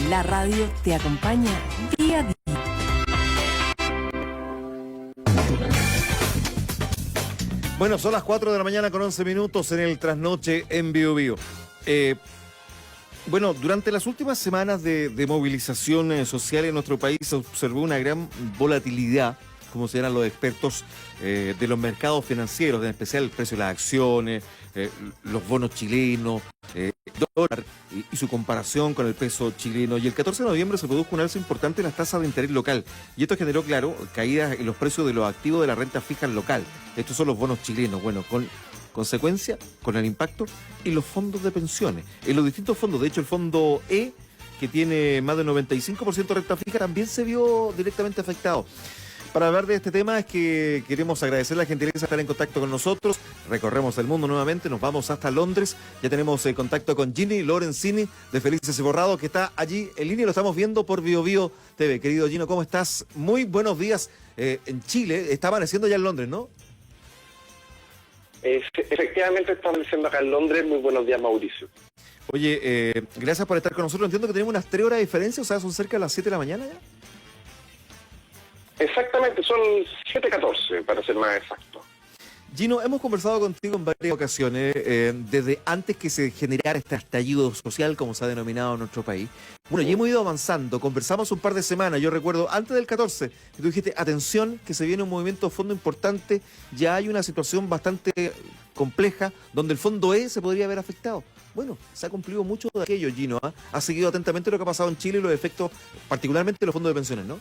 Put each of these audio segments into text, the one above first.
La radio te acompaña día a día. Bueno, son las 4 de la mañana con 11 minutos en el Trasnoche en Biobío. Bueno, durante las últimas semanas de movilización social en nuestro país se observó una gran volatilidad, como se llaman los expertos, de los mercados financieros, en especial el precio de las acciones, los bonos chilenos, dólar y su comparación con el peso chileno. Y el 14 de noviembre se produjo un alza importante en las tasas de interés local. Y esto generó, claro, caídas en los precios de los activos de la renta fija local. Estos son los bonos chilenos. Bueno, con consecuencia, con el impacto en los fondos de pensiones. En los distintos fondos, de hecho el fondo E, que tiene más del 95% de renta fija, también se vio directamente afectado. Para hablar de este tema es que queremos agradecer la gentileza de estar en contacto con nosotros. Recorremos el mundo nuevamente, nos vamos hasta Londres. Ya tenemos contacto con Ginny Lorenzini de Felices y Borrados, que está allí en línea y lo estamos viendo por BioBio TV. Querido Gino, ¿cómo estás? Muy buenos días en Chile. Está amaneciendo ya en Londres, ¿no? Efectivamente está amaneciendo acá en Londres. Muy buenos días, Mauricio. Oye, gracias por estar con nosotros. Entiendo que tenemos unas 3 horas de diferencia, o sea, son cerca de las 7 de la mañana ya. Exactamente, son 7:14 para ser más exacto. Gino, hemos conversado contigo en varias ocasiones, desde antes que se generara este estallido social, como se ha denominado en nuestro país. Bueno, ya hemos ido avanzando, conversamos un par de semanas, yo recuerdo, antes del 14, que tú dijiste, atención, que se viene un movimiento de fondo importante, ya hay una situación bastante compleja, donde el fondo E se podría haber afectado. Bueno, se ha cumplido mucho de aquello, Gino, ¿eh? Ha seguido atentamente lo que ha pasado en Chile y los efectos, particularmente de los fondos de pensiones, ¿no?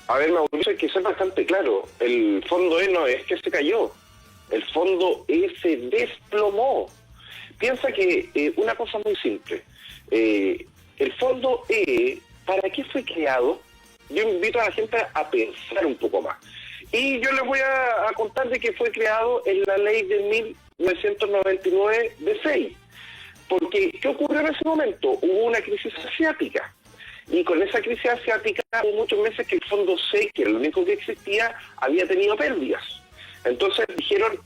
A ver, Mauricio, hay que ser bastante claro. El fondo E no es que se cayó. El fondo E se desplomó. Piensa que una cosa muy simple. El fondo E, ¿para qué fue creado? Yo invito a la gente a pensar un poco más. Y yo les voy a contar de que fue creado en la ley de 1999 de 6. Porque, ¿qué ocurrió en ese momento? Hubo una crisis asiática. Y con esa crisis asiática hubo muchos meses que el fondo C, que era el único que existía, había tenido pérdidas. Entonces dijeron,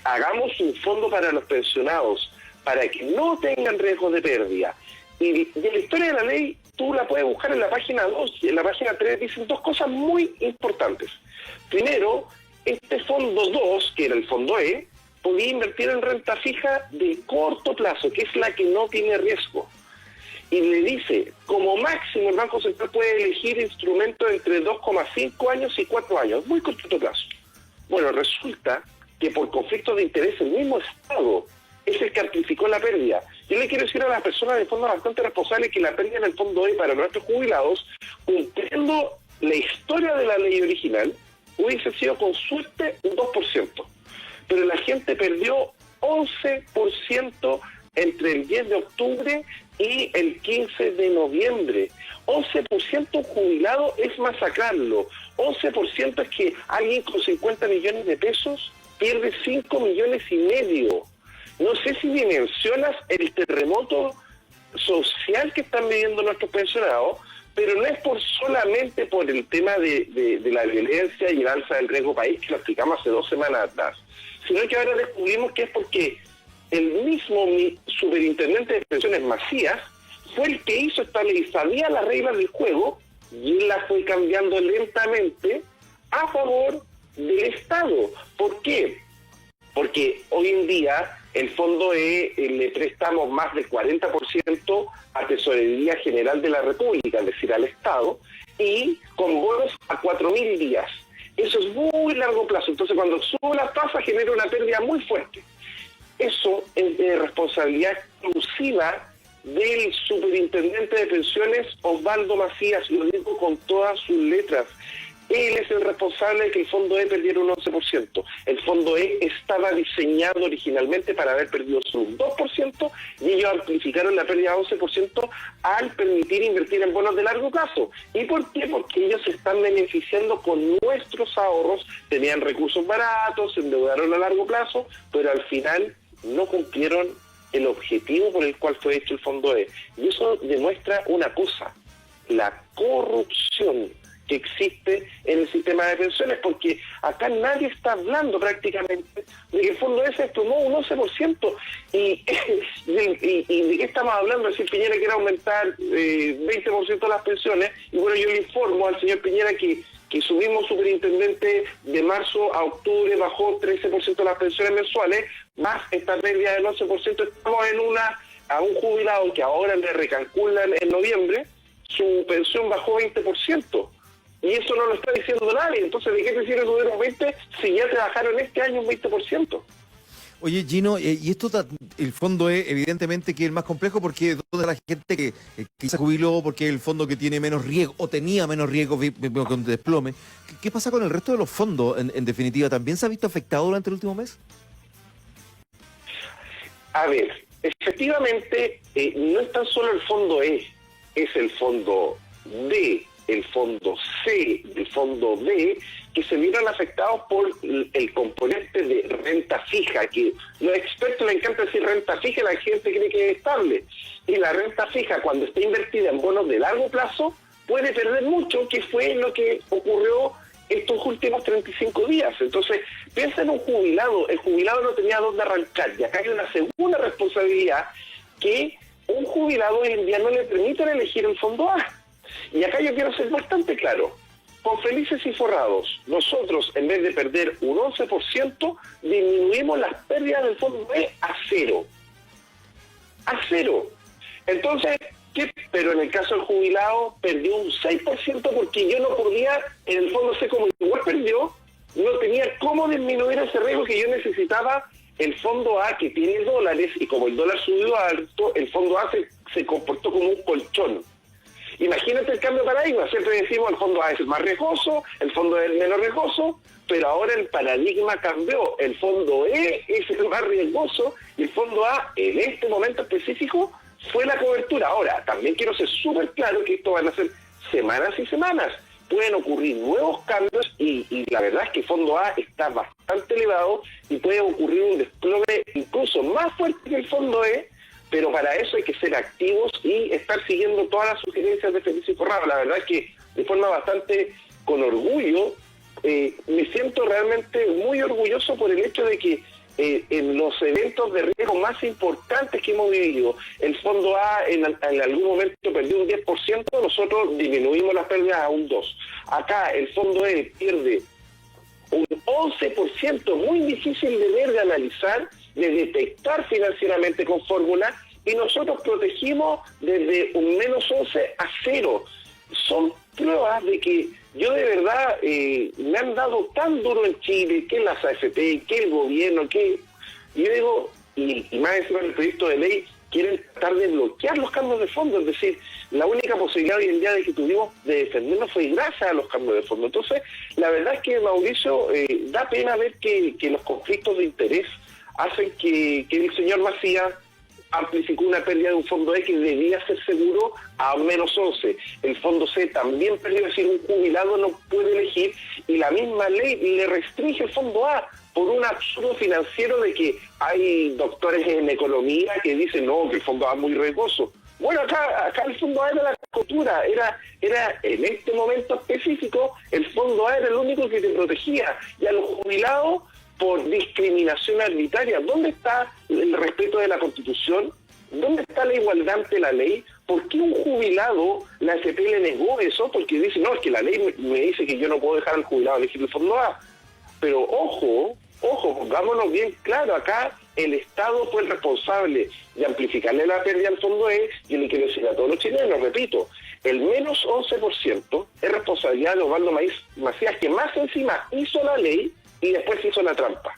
hagamos un fondo para los pensionados, para que no tengan riesgo de pérdida. Y la historia de la ley, tú la puedes buscar en la página 2 y en la página 3 dicen dos cosas muy importantes. Primero, este fondo 2, que era el fondo E, podía invertir en renta fija de corto plazo, que es la que no tiene riesgo. Y le dice, como máximo el Banco Central puede elegir instrumentos entre 2,5 años y 4 años, muy cortito plazo. Bueno, resulta que por conflicto de interés el mismo Estado es el que amplificó la pérdida. Yo le quiero decir a las personas de forma bastante responsable que la pérdida en el fondo E para nuestros jubilados, cumpliendo la historia de la ley original, hubiese sido con suerte un 2%. Pero la gente perdió 11% entre el 10 de octubre y el 15 de noviembre. 11% jubilado es masacrarlo. 11% es que alguien con 50 millones de pesos pierde 5 millones y medio. No sé si dimensionas el terremoto social que están viviendo nuestros pensionados, pero no es solamente por el tema de la violencia y el alza del riesgo país, que lo explicamos hace 2 semanas atrás, sino que ahora descubrimos que es porque el mismo superintendente de pensiones Macías fue el que hizo esta ley, sabía las reglas del juego y él la fue cambiando lentamente a favor del Estado. ¿Por qué? Porque hoy en día el fondo E le prestamos más del 40% a Tesorería General de la República, es decir, al Estado, y con bonos a 4.000 días. Eso es muy largo plazo. Entonces, cuando sube la tasa, genera una pérdida muy fuerte. Eso es de responsabilidad exclusiva del superintendente de pensiones Osvaldo Macías, lo digo con todas sus letras. Él es el responsable de que el fondo E perdiera un 11%. El fondo E estaba diseñado originalmente para haber perdido solo un 2% y ellos amplificaron la pérdida de 11% al permitir invertir en bonos de largo plazo. ¿Y por qué? Porque ellos se están beneficiando con nuestros ahorros, tenían recursos baratos, se endeudaron a largo plazo, pero al final no cumplieron el objetivo por el cual fue hecho el fondo E. Y eso demuestra una cosa, la corrupción que existe en el sistema de pensiones, porque acá nadie está hablando prácticamente de que el fondo ese tomó un 11%. ¿Y de qué estamos hablando? Es decir, Piñera quiere aumentar 20% las pensiones, y bueno, yo le informo al señor Piñera que subimos superintendente de marzo a octubre, bajó 13% las pensiones mensuales, más esta pérdida del 11%, estamos a un jubilado que ahora le recalculan en noviembre, su pensión bajó 20%. Y eso no lo está diciendo nadie. Entonces, ¿de qué te sirve subir un 20% si ya te bajaron este año un 20%? Oye, Gino, y esto, el fondo es evidentemente que es el más complejo porque toda la gente que se jubiló porque es el fondo que tiene menos riesgo o tenía menos riesgo con desplome. ¿Qué pasa con el resto de los fondos, en definitiva? ¿También se ha visto afectado durante el último mes? A ver, efectivamente, no es tan solo el fondo E, es el fondo D, el fondo C, el fondo D, que se vieron afectados por el componente de renta fija, que los expertos les encanta decir renta fija, la gente cree que es estable. Y la renta fija, cuando está invertida en bonos de largo plazo, puede perder mucho, que fue lo que ocurrió estos últimos 35 días. Entonces, piensa en un jubilado. El jubilado no tenía dónde arrancar. Y acá hay una segunda responsabilidad, que un jubilado hoy en día no le permiten elegir el fondo A. Y acá yo quiero ser bastante claro. Con felices y forrados, nosotros, en vez de perder un 11%, disminuimos las pérdidas del fondo B a cero. A cero. Entonces, pero en el caso del jubilado, perdió un 6% porque yo no podía, en el fondo C, como igual perdió, no tenía cómo disminuir ese riesgo que yo necesitaba. El fondo A, que tiene dólares, y como el dólar subió alto, el fondo A se comportó como un colchón. Imagínate el cambio de paradigma. Siempre decimos el fondo A es el más riesgoso, el fondo E es el menos riesgoso, pero ahora el paradigma cambió. El fondo E es el más riesgoso y el fondo A, en este momento específico, fue la cobertura. Ahora, también quiero ser súper claro que esto van a ser semanas y semanas. Pueden ocurrir nuevos cambios y la verdad es que el fondo A está bastante elevado y puede ocurrir un desplome incluso más fuerte que el fondo E, pero para eso hay que ser activos y estar siguiendo todas las sugerencias de Feliz y Forrado. La verdad es que de forma bastante con orgullo, me siento realmente muy orgulloso por el hecho de que en los eventos de riesgo más importantes que hemos vivido, el fondo A en algún momento perdió un 10%, nosotros disminuimos las pérdidas a un 2%. Acá el fondo E pierde un 11%, muy difícil de ver, de analizar, de detectar financieramente con fórmula, y nosotros protegimos desde un menos 11 a 0. Son pruebas de que yo de verdad me han dado tan duro en Chile, que las AFP, que el gobierno, que yo digo, y más encima del proyecto de ley, quieren tratar de bloquear los cambios de fondo. Es decir, la única posibilidad hoy en día de que tuvimos de defendernos fue gracias a los cambios de fondo. Entonces, la verdad es que, Mauricio, da pena ver que los conflictos de interés hacen que el señor Macías amplificó una pérdida de un fondo E que debía ser seguro a menos 11. El fondo C también perdió, es decir, un jubilado no puede elegir, y la misma ley le restringe el fondo A por un absurdo financiero de que hay doctores en economía que dicen no, que el fondo A es muy riesgoso. Bueno, acá el fondo A era la cultura, era en este momento específico, el fondo A era el único que te protegía, y a los jubilados por discriminación arbitraria. ¿Dónde está el respeto de la Constitución? ¿Dónde está la igualdad ante la ley? ¿Por qué un jubilado, la AFP le negó eso? Porque dice, no, es que la ley me dice que yo no puedo dejar al jubilado elegir el fondo A. Pero ojo, pongámonos bien claro, acá el Estado fue el responsable de amplificarle la pérdida al fondo E, y le quiero decir a todos los chilenos, repito, el menos 11% es responsabilidad de Osvaldo Macías, que más encima hizo la ley y después hizo la trampa.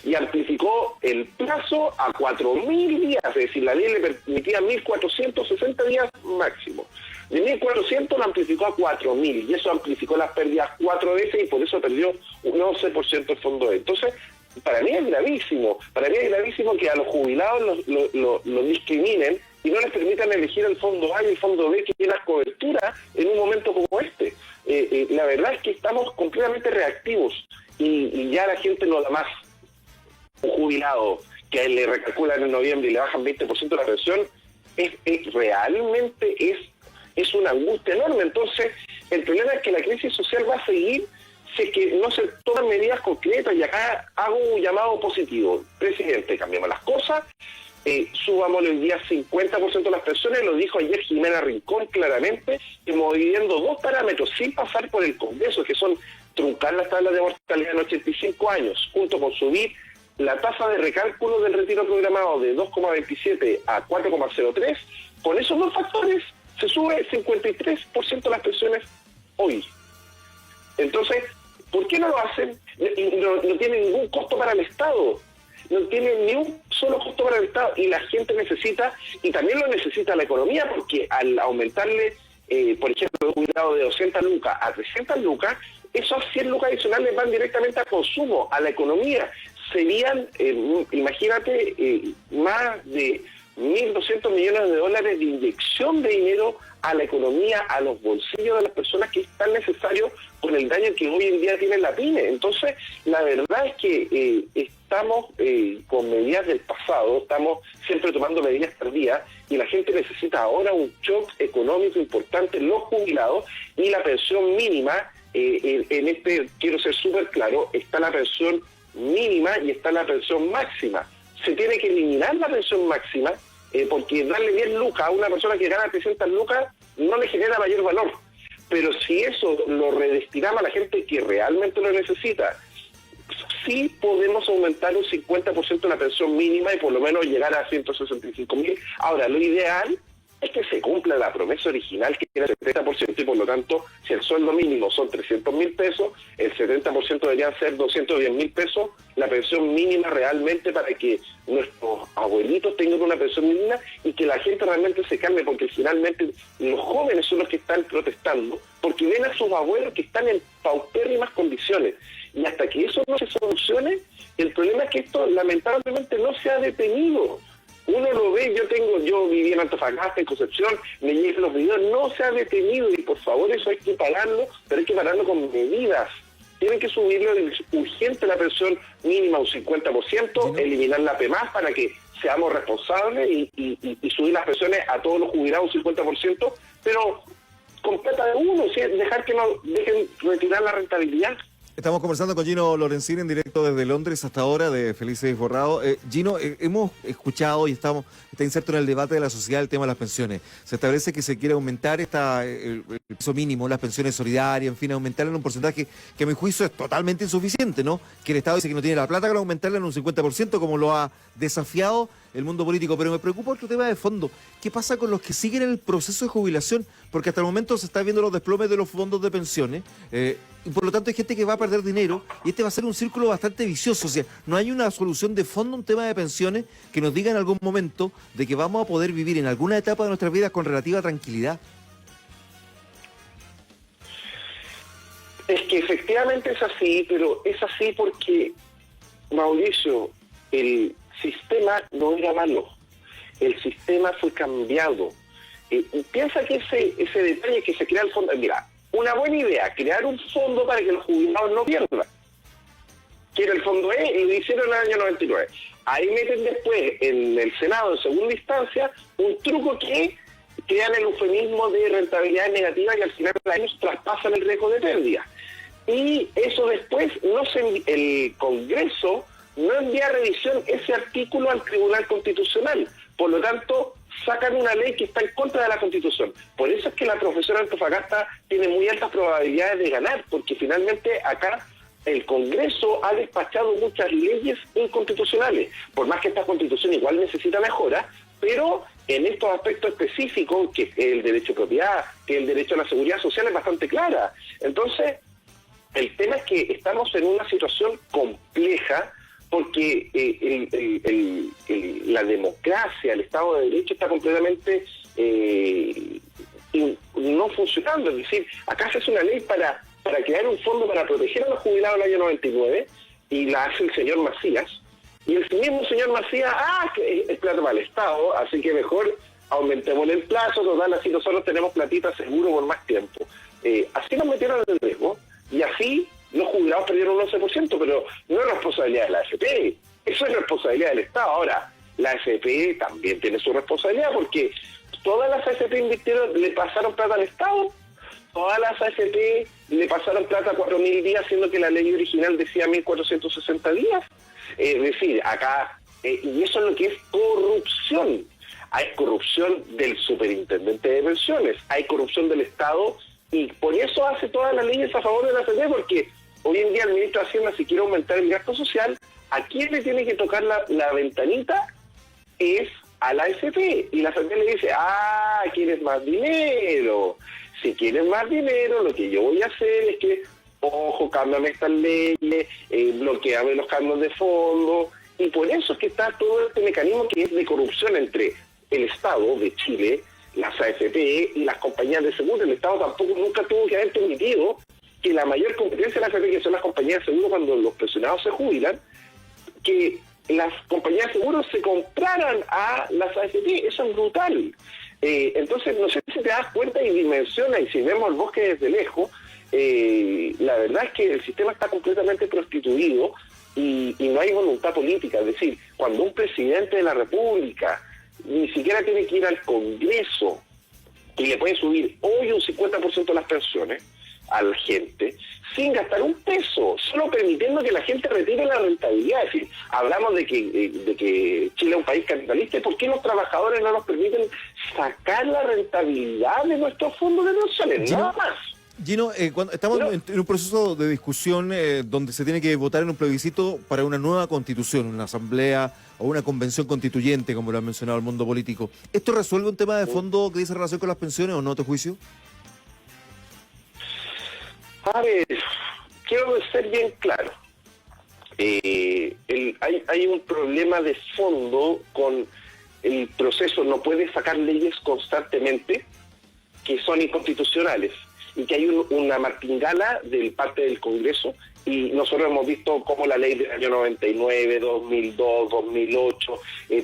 Y amplificó el plazo a 4.000 días, es decir, la ley le permitía 1.460 días máximo. De 1.400 lo amplificó a 4.000, y eso amplificó las pérdidas 4 veces, y por eso perdió un 11% el fondo E. Entonces, para mí es gravísimo que a los jubilados los discriminen y no les permitan elegir el fondo A y el fondo B, que tienen cobertura en un momento como este. La verdad es que estamos completamente reactivos, y ya la gente no da más. Un jubilado que a él le recalculan en noviembre y le bajan 20% la pensión, realmente es una angustia enorme. Entonces, El problema es que la crisis social va a seguir si es que no se toman medidas concretas, y acá hago un llamado positivo. Presidente, cambiemos las cosas, subamos el día 50% de las pensiones, lo dijo ayer Jimena Rincón claramente, moviendo dos parámetros sin pasar por el Congreso, que son truncar las tablas de mortalidad en 85 años, junto con subir la tasa de recálculo del retiro programado de 2,27 a 4,03, con esos dos factores se sube 53% de las pensiones hoy. Entonces, ¿por qué no lo hacen? No tiene ningún costo para el Estado. No tiene ni un solo costo para el Estado. Y la gente necesita, y también lo necesita la economía, porque al aumentarle, por ejemplo, un cuidado de 200 lucas a 300 lucas, esos 100 lucas adicionales van directamente a consumo, a la economía. Serían, imagínate, más de 1.200 millones de dólares de inyección de dinero a la economía, a los bolsillos de las personas, que es tan necesario con el daño que hoy en día tiene la pyme. Entonces, la verdad es que estamos con medidas del pasado, estamos siempre tomando medidas tardías, y la gente necesita ahora un shock económico importante, los jubilados, y la pensión mínima. En este, quiero ser súper claro, está la pensión mínima y está la pensión máxima. Se tiene que eliminar la pensión máxima, porque darle 10 lucas a una persona que gana 300 lucas no le genera mayor valor. Pero si eso lo redestinamos a la gente que realmente lo necesita, sí podemos aumentar un 50% la pensión mínima y por lo menos llegar a 165.000. Ahora, lo ideal es que se cumpla la promesa original, que era el 70%, y por lo tanto, si el sueldo mínimo son 300.000 pesos, el 70% deberían ser 210.000 pesos, la pensión mínima realmente, para que nuestros abuelitos tengan una pensión mínima y que la gente realmente se calme, porque finalmente los jóvenes son los que están protestando, porque ven a sus abuelos que están en paupérrimas condiciones. Y hasta que eso no se solucione, el problema es que esto lamentablemente no se ha detenido. Uno lo ve, yo viví en Antofagasta, en Concepción, me llegan los videos, no se ha detenido, y por favor eso hay que pararlo, pero hay que pararlo con medidas. Tienen que subirlo urgente la pensión mínima un 50%, eliminar la PMAS para que seamos responsables y subir las pensiones a todos los jubilados un 50%, pero con plata de uno, ¿sí? Dejar que no dejen retirar la rentabilidad. Estamos conversando con Gino Lorenzini en directo desde Londres hasta ahora, de Felices y Forrados. Gino, hemos escuchado y está inserto en el debate de la sociedad el tema de las pensiones. Se establece que se quiere aumentar el peso mínimo, las pensiones solidarias, en fin, aumentarla en un porcentaje que a mi juicio es totalmente insuficiente, ¿no? Que el Estado dice que no tiene la plata para aumentarla en un 50%, como lo ha desafiado el mundo político. Pero me preocupa otro tema de fondo. ¿Qué pasa con los que siguen el proceso de jubilación? Porque hasta el momento se está viendo los desplomes de los fondos de pensiones, y por lo tanto hay gente que va a perder dinero, y este va a ser un círculo bastante vicioso. O sea, no hay una solución de fondo a un tema de pensiones que nos diga en algún momento de que vamos a poder vivir en alguna etapa de nuestras vidas con relativa tranquilidad. Es que efectivamente es así, pero es así porque, Mauricio, el sistema no era malo, el sistema fue cambiado. Piensa que ese detalle que se crea el fondo, mira, una buena idea, crear un fondo para que los jubilados no pierdan, que era el fondo E, y lo hicieron en el año 99. Ahí meten después en el Senado, en segunda instancia, un truco que crean el eufemismo de rentabilidad negativa, y al final de años traspasan el riesgo de pérdida. Y eso después, el Congreso no envía a revisión ese artículo al Tribunal Constitucional. Por lo tanto, sacan una ley que está en contra de la Constitución. Por eso es que la profesora Antofagasta tiene muy altas probabilidades de ganar, porque finalmente acá el Congreso ha despachado muchas leyes inconstitucionales. Por más que esta Constitución igual necesita mejora, pero en estos aspectos específicos, que es el derecho a propiedad, que es el derecho a la seguridad social, es bastante clara. Entonces, el tema es que estamos en una situación compleja, porque la democracia, el Estado de Derecho está completamente no funcionando. Es decir, acá se hace una ley para crear un fondo para proteger a los jubilados del año 99, y la hace el señor Macías, y el mismo señor Macías, que es plata para el Estado, así que mejor aumentemos el plazo, total, así nosotros tenemos platita seguro por más tiempo. Así nos metieron en el riesgo, y así los jubilados perdieron un 11%, pero no es responsabilidad de la AFP, eso es responsabilidad del Estado. Ahora, la AFP también tiene su responsabilidad, porque todas las AFP invirtieron, le pasaron plata al Estado. todas las AFP le pasaron plata a 4.000 días, siendo que la ley original decía 1.460 días. Es decir, acá, y eso es lo que es corrupción. Hay corrupción del superintendente de pensiones, hay corrupción del Estado, y por eso hace todas las leyes a favor de la AFP, porque hoy en día el ministro de Hacienda, si quiere aumentar el gasto social, ¿a quién le tiene que tocar la ventanita? Es a la AFP. Y la AFP le dice, ¿quieres más dinero? Si quieres más dinero, lo que yo voy a hacer es que, ojo, cámbiame estas leyes, bloqueame los cambios de fondo. Y por eso es que está todo este mecanismo que es de corrupción entre el Estado de Chile, las AFP y las compañías de seguro. El Estado tampoco nunca tuvo que haber permitido que la mayor competencia de la AFP, que son las compañías de seguro cuando los pensionados se jubilan, que las compañías de seguros se compraran a las AFP. Eso es brutal. Entonces, no sé si te das cuenta y dimensiona, y si vemos el bosque desde lejos, la verdad es que el sistema está completamente prostituido y no hay voluntad política. Es decir, cuando un presidente de la República ni siquiera tiene que ir al Congreso y le puede subir hoy un 50% de las pensiones a la gente, sin gastar un peso, solo permitiendo que la gente retire la rentabilidad. Es decir, hablamos de que Chile es un país capitalista, ¿por qué los trabajadores no nos permiten sacar la rentabilidad de nuestros fondos de pensiones? Nada más. Gino, cuando estamos en un proceso de discusión donde se tiene que votar en un plebiscito para una nueva constitución, una asamblea o una convención constituyente, como lo ha mencionado el mundo político. ¿Esto resuelve un tema de fondo que dice relación con las pensiones o no, a tu juicio? A ver, quiero ser bien claro. Hay un problema de fondo con el proceso. No puede sacar leyes constantemente que son inconstitucionales y que hay una martingala de parte del Congreso, y nosotros hemos visto cómo la ley del año 99, 2002, 2008,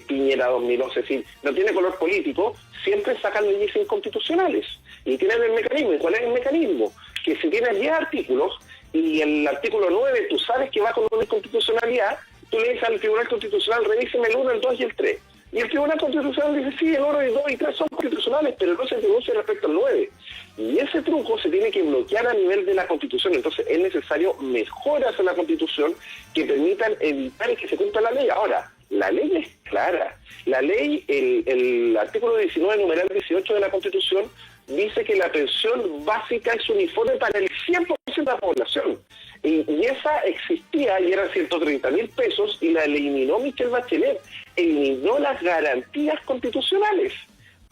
Piñera 2011, es decir, no tiene color político, siempre sacan leyes inconstitucionales y tienen el mecanismo. ¿Y cuál es el mecanismo? Que si tienes 10 artículos y el artículo 9 tú sabes que va con una inconstitucionalidad, tú le dices al Tribunal Constitucional, revíseme el 1, el 2 y el 3. Y el Tribunal Constitucional dice, sí, el 1, el 2 y 3 son constitucionales, pero no se pronuncia respecto al 9. Y ese truco se tiene que bloquear a nivel de la Constitución. Entonces es necesario mejoras en la Constitución que permitan evitar que se cumpla la ley. Ahora, la ley es clara. La ley, el artículo 19, numeral 18 de la Constitución, dice que la pensión básica es uniforme para el 100% de la población. Y esa existía y eran 130.000 pesos, y la eliminó Michelle Bachelet. Eliminó las garantías constitucionales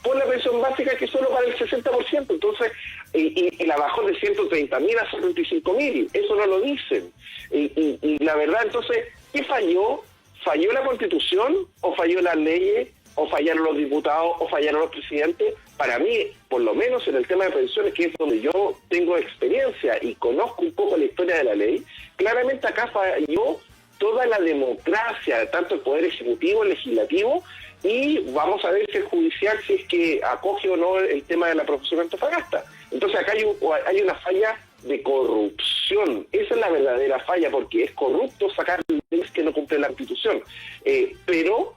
por la pensión básica, que es solo para el 60%. Entonces, y la bajó de 130.000 a 75.000. Eso no lo dicen. Y la verdad, entonces, ¿qué falló? ¿Falló la Constitución o falló las leyes? ¿O fallaron los diputados? ¿O fallaron los presidentes? Para mí, por lo menos en el tema de pensiones, que es donde yo tengo experiencia y conozco un poco la historia de la ley, claramente acá falló toda la democracia, tanto el Poder Ejecutivo, el Legislativo, y vamos a ver si el Judicial, si es que acoge o no el tema de la profesora Antofagasta. Entonces acá hay una falla de corrupción. Esa es la verdadera falla, porque es corrupto sacar leyes que no cumplen la Constitución. Pero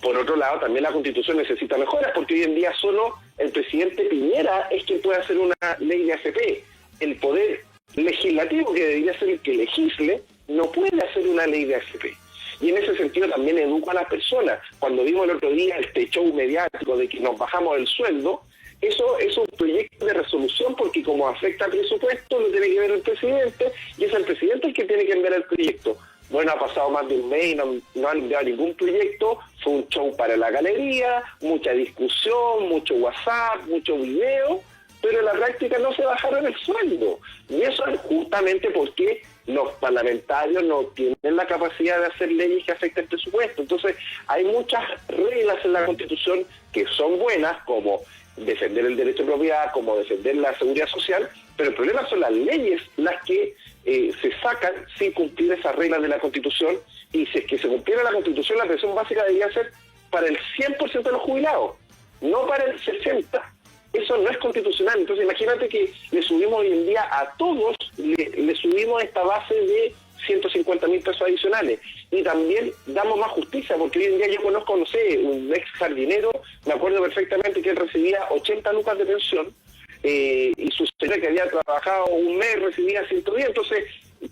por otro lado, también la Constitución necesita mejoras, porque hoy en día solo el presidente Piñera es quien puede hacer una ley de AFP. El Poder Legislativo, que debería ser el que legisle, no puede hacer una ley de AFP. Y en ese sentido también educo a las personas. Cuando vimos el otro día este show mediático de que nos bajamos el sueldo, eso es un proyecto de resolución, porque como afecta al presupuesto, lo tiene que ver el presidente, y es el presidente el que tiene que enviar el proyecto. Bueno, ha pasado más de un mes y no han enviado ningún proyecto. Fue un show para la galería, mucha discusión, mucho WhatsApp, mucho video, pero en la práctica no se bajaron el sueldo. Y eso es justamente porque los parlamentarios no tienen la capacidad de hacer leyes que afecten el presupuesto. Entonces, hay muchas reglas en la Constitución que son buenas, como defender el derecho de propiedad, como defender la seguridad social, pero el problema son las leyes las que se sacan sin cumplir esas reglas de la Constitución. Y si es que se cumpliera la Constitución, la pensión básica debería ser para el 100% de los jubilados, no para el 60%. Eso no es constitucional. Entonces imagínate que le subimos hoy en día a todos, le subimos esta base de 150.000 pesos adicionales, y también damos más justicia, porque hoy en día yo conozco, no sé, un ex jardinero, me acuerdo perfectamente que él recibía 80 lucas de pensión, y su señora que había trabajado un mes recibía 110. Entonces,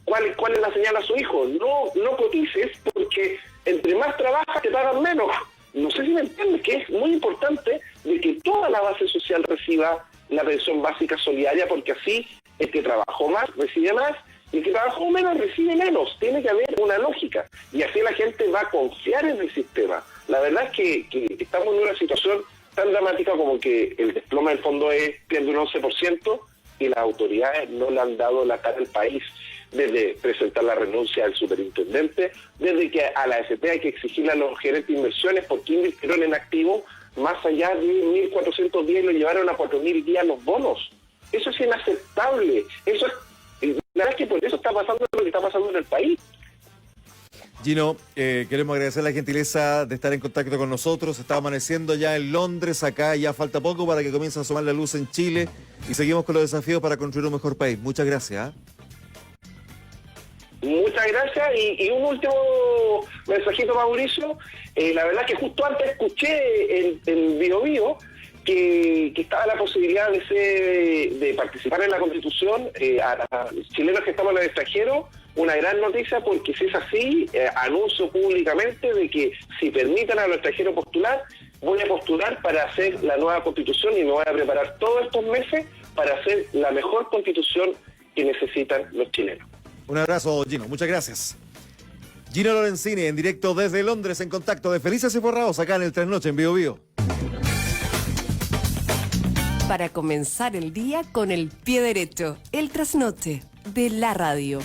¿cuál es la señal a su hijo? No cotices, porque entre más trabajas te pagan menos. No sé si me entiendes, que es muy importante de que toda la base social reciba la pensión básica solidaria, porque así el que trabajó más recibe más y el que trabajó menos recibe menos. Tiene que haber una lógica y así la gente va a confiar en el sistema. La verdad es que estamos en una situación tan dramática como que el desplome del fondo pierde un 11% y las autoridades no le han dado la cara al país, desde presentar la renuncia al superintendente, desde que a la AFP hay que exigirle a los gerentes de inversiones porque invirtieron en activos más allá de 1.400 días y lo llevaron a 4.000 días los bonos. Eso es inaceptable. Eso es, la verdad es que por eso está pasando lo que está pasando en el país. Gino, queremos agradecer la gentileza de estar en contacto con nosotros. Está amaneciendo ya en Londres, acá ya falta poco para que comience a asomar la luz en Chile y seguimos con los desafíos para construir un mejor país. Muchas gracias. Muchas gracias y un último mensajito, Mauricio. La verdad que justo antes escuché en Bio Bio que estaba la posibilidad de participar en la Constitución a los chilenos que estamos en el extranjero. Una gran noticia, porque si es así, anuncio públicamente de que si permiten a los extranjeros postular, voy a postular para hacer la nueva Constitución y me voy a preparar todos estos meses para hacer la mejor Constitución que necesitan los chilenos. Un abrazo, Gino. Muchas gracias. Gino Lorenzini, en directo desde Londres, en contacto de Felices y Forrados, acá en el Trasnoche, en Bio Bio. Para comenzar el día con el pie derecho, el trasnoche de la radio.